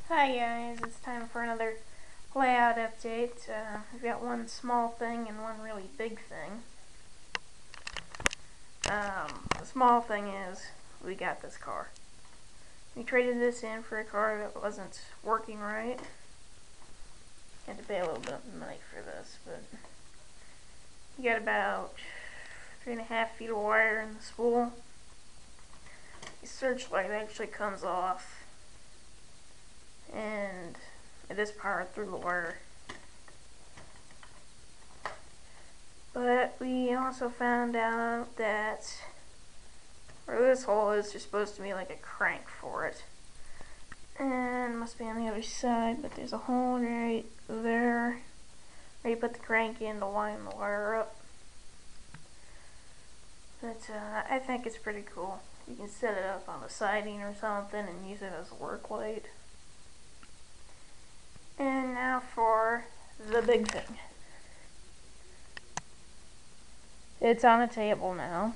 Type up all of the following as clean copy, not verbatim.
Hi guys, it's time for another layout update. We've got one small thing and one really big thing. The small thing is we got this car. We traded this in for a car that wasn't working right. Had to pay a little bit of money for this, but you got about 3.5 feet of wire in the spool. The searchlight actually comes off, and it is powered through the wire. But we also found out that where this hole is, there's supposed to be like a crank for it. And it must be on the other side, but there's a hole right there where you put the crank in to line the wire up. But I think it's pretty cool. You can set it up on the siding or something and use it as a work light. And now for the big thing. It's on a table now.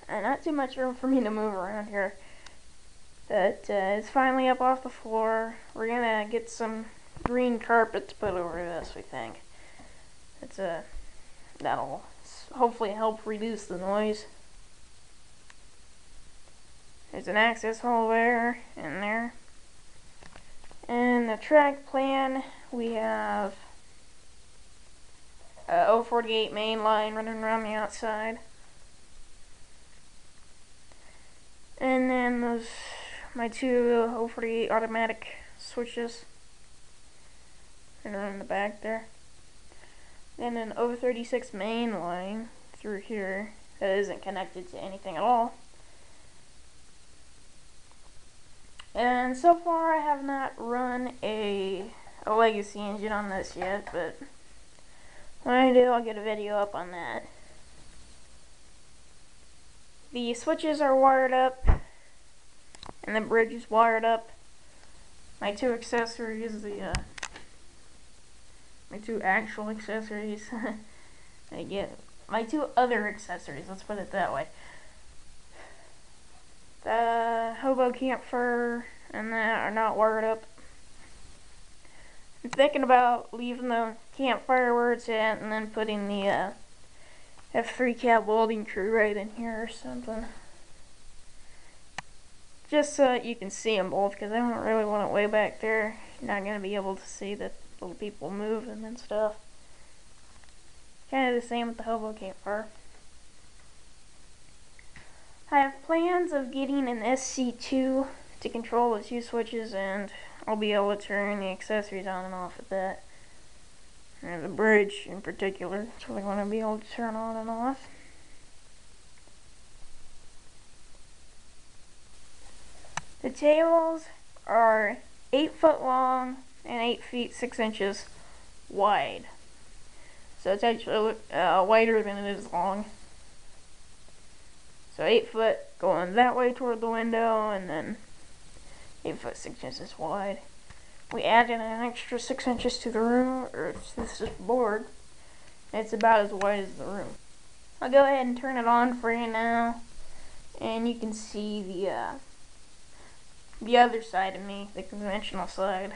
And not too much room for me to move around here. But it's finally up off the floor. We're gonna get some green carpet to put over this, we think. That'll hopefully help reduce the noise. There's an access hole there and there. And the track plan, we have a 048 main line running around the outside. And then my two 048 automatic switches that are in the back there. Then an 036 main line through here that isn't connected to anything at all. And so far I have not run a legacy engine on this yet, but when I do, I'll get a video up on that. The switches are wired up, and the bridge is wired up. My two accessories, my two actual accessories, my two other accessories, let's put it that way. The hobo campfire and that are not wired up. I'm thinking about leaving the campfire where it's at and then putting the F3 cab welding crew right in here or something. Just so that you can see them both, because I don't really want it way back there. You're not going to be able to see the little people moving and stuff. Kind of the same with the hobo campfire. I have plans of getting an SC2 to control the two switches, and I'll be able to turn the accessories on and off with that. And the bridge in particular, that's what I want to be able to turn on and off. The tables are 8 foot long and 8 feet 6 inches wide. So it's actually wider than it is long. So 8 foot going that way toward the window, and then 8 foot 6 inches wide. We added an extra 6 inches to the room, or this is board. It's about as wide as the room. I'll go ahead and turn it on for you now, and you can see the other side of me, the conventional side.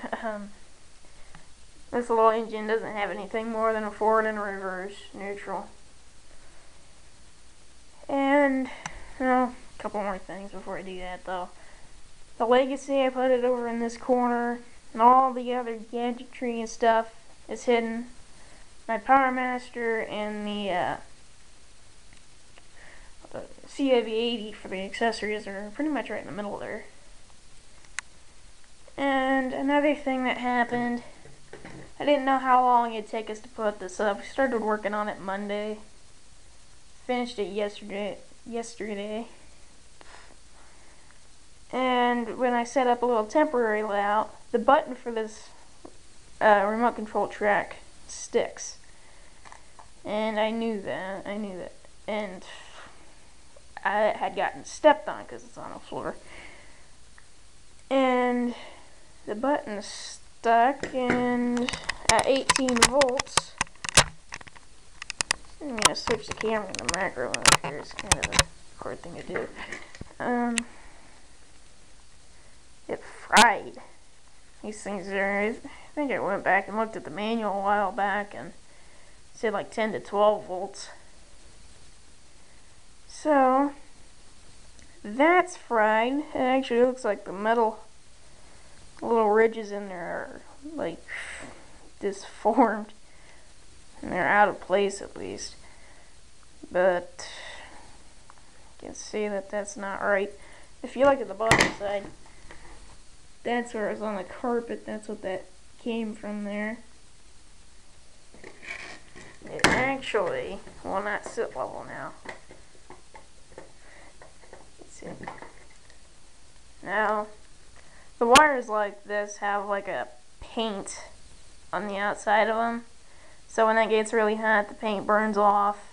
This little engine doesn't have anything more than a forward and a reverse neutral. And a couple more things before I do that though. The legacy, I put it over in this corner, and all the other gadgetry and stuff is hidden. My Power Master and the CIV80 for the accessories are pretty much right in the middle there. And another thing that happened, I didn't know how long it'd take us to put this up. We started working on it Monday. Finished it yesterday. And when I set up a little temporary layout, the button for this remote control track sticks. And I knew that. And I had gotten stepped on because it's on the floor. And the button is stuck and at 18 volts. I'm gonna switch the camera to macro mode here. It's kind of a hard thing to do. it fried. These things are, I think I went back and looked at the manual a while back and it said like 10 to 12 volts. So, that's fried. It actually looks like the metal little ridges in there are like disformed. And they're out of place at least. But you can see that that's not right. If you look at the bottom side, that's where it was on the carpet. That's what that came from there. It actually will not sit level now. Let's see. Now, the wires like this have like a paint on the outside of them. So when that gets really hot, the paint burns off.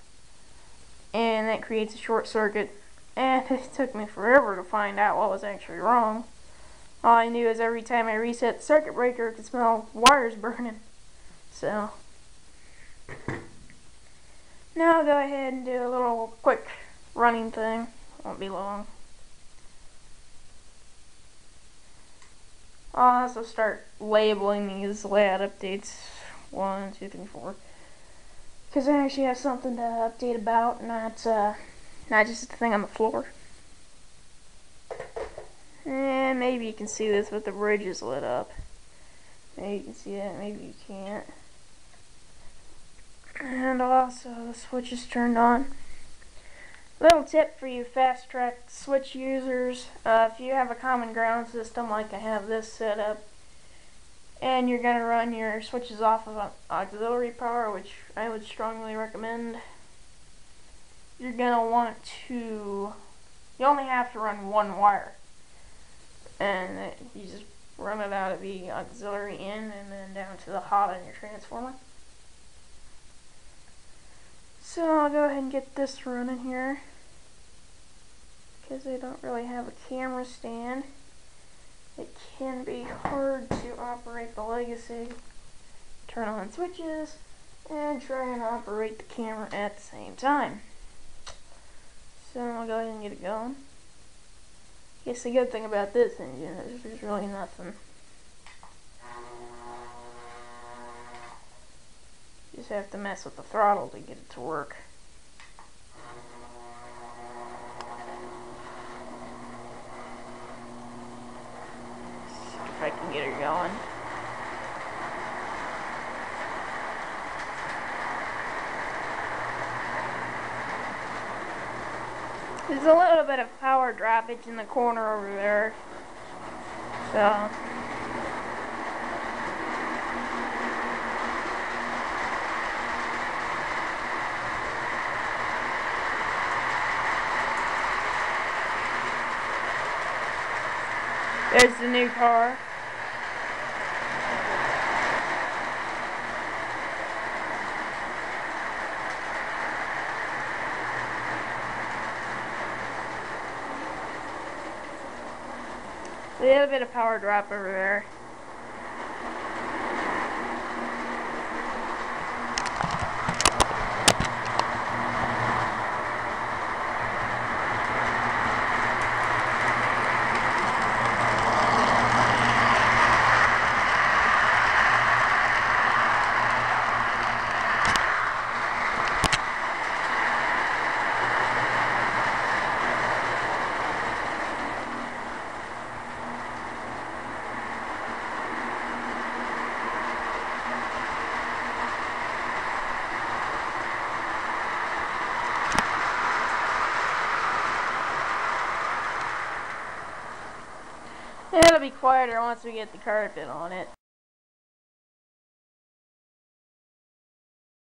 And that creates a short circuit. And it took me forever to find out what was actually wrong. All I knew is every time I reset the circuit breaker, I could smell wires burning. So, now I'll go ahead and do a little quick running thing. Won't be long. I'll also start labeling these layout updates 1, 2, 3, 4. Because I actually have something to update about, not just the thing on the floor. And maybe you can see this with the bridges lit up. Maybe you can see that, maybe you can't. And also the switch is turned on. Little tip for you fast track switch users, if you have a common ground system like I have this set up, and you're going to run your switches off of auxiliary power, which I would strongly recommend, you're going to want to, you only have to run one wire. And you just run it out of the auxiliary in and then down to the hot on your transformer. So I'll go ahead and get this running here, because I don't really have a camera stand. It can be hard to operate the Legacy, turn on switches, and try and operate the camera at the same time. So I'll go ahead and get it going. I guess the good thing about this engine is there's really nothing. You just have to mess with the throttle to get it to work. See if I can get her going. There's a little bit of power droppage in the corner over there. So there's the new car. A little bit of power drop over there. It'll be quieter once we get the carpet on it.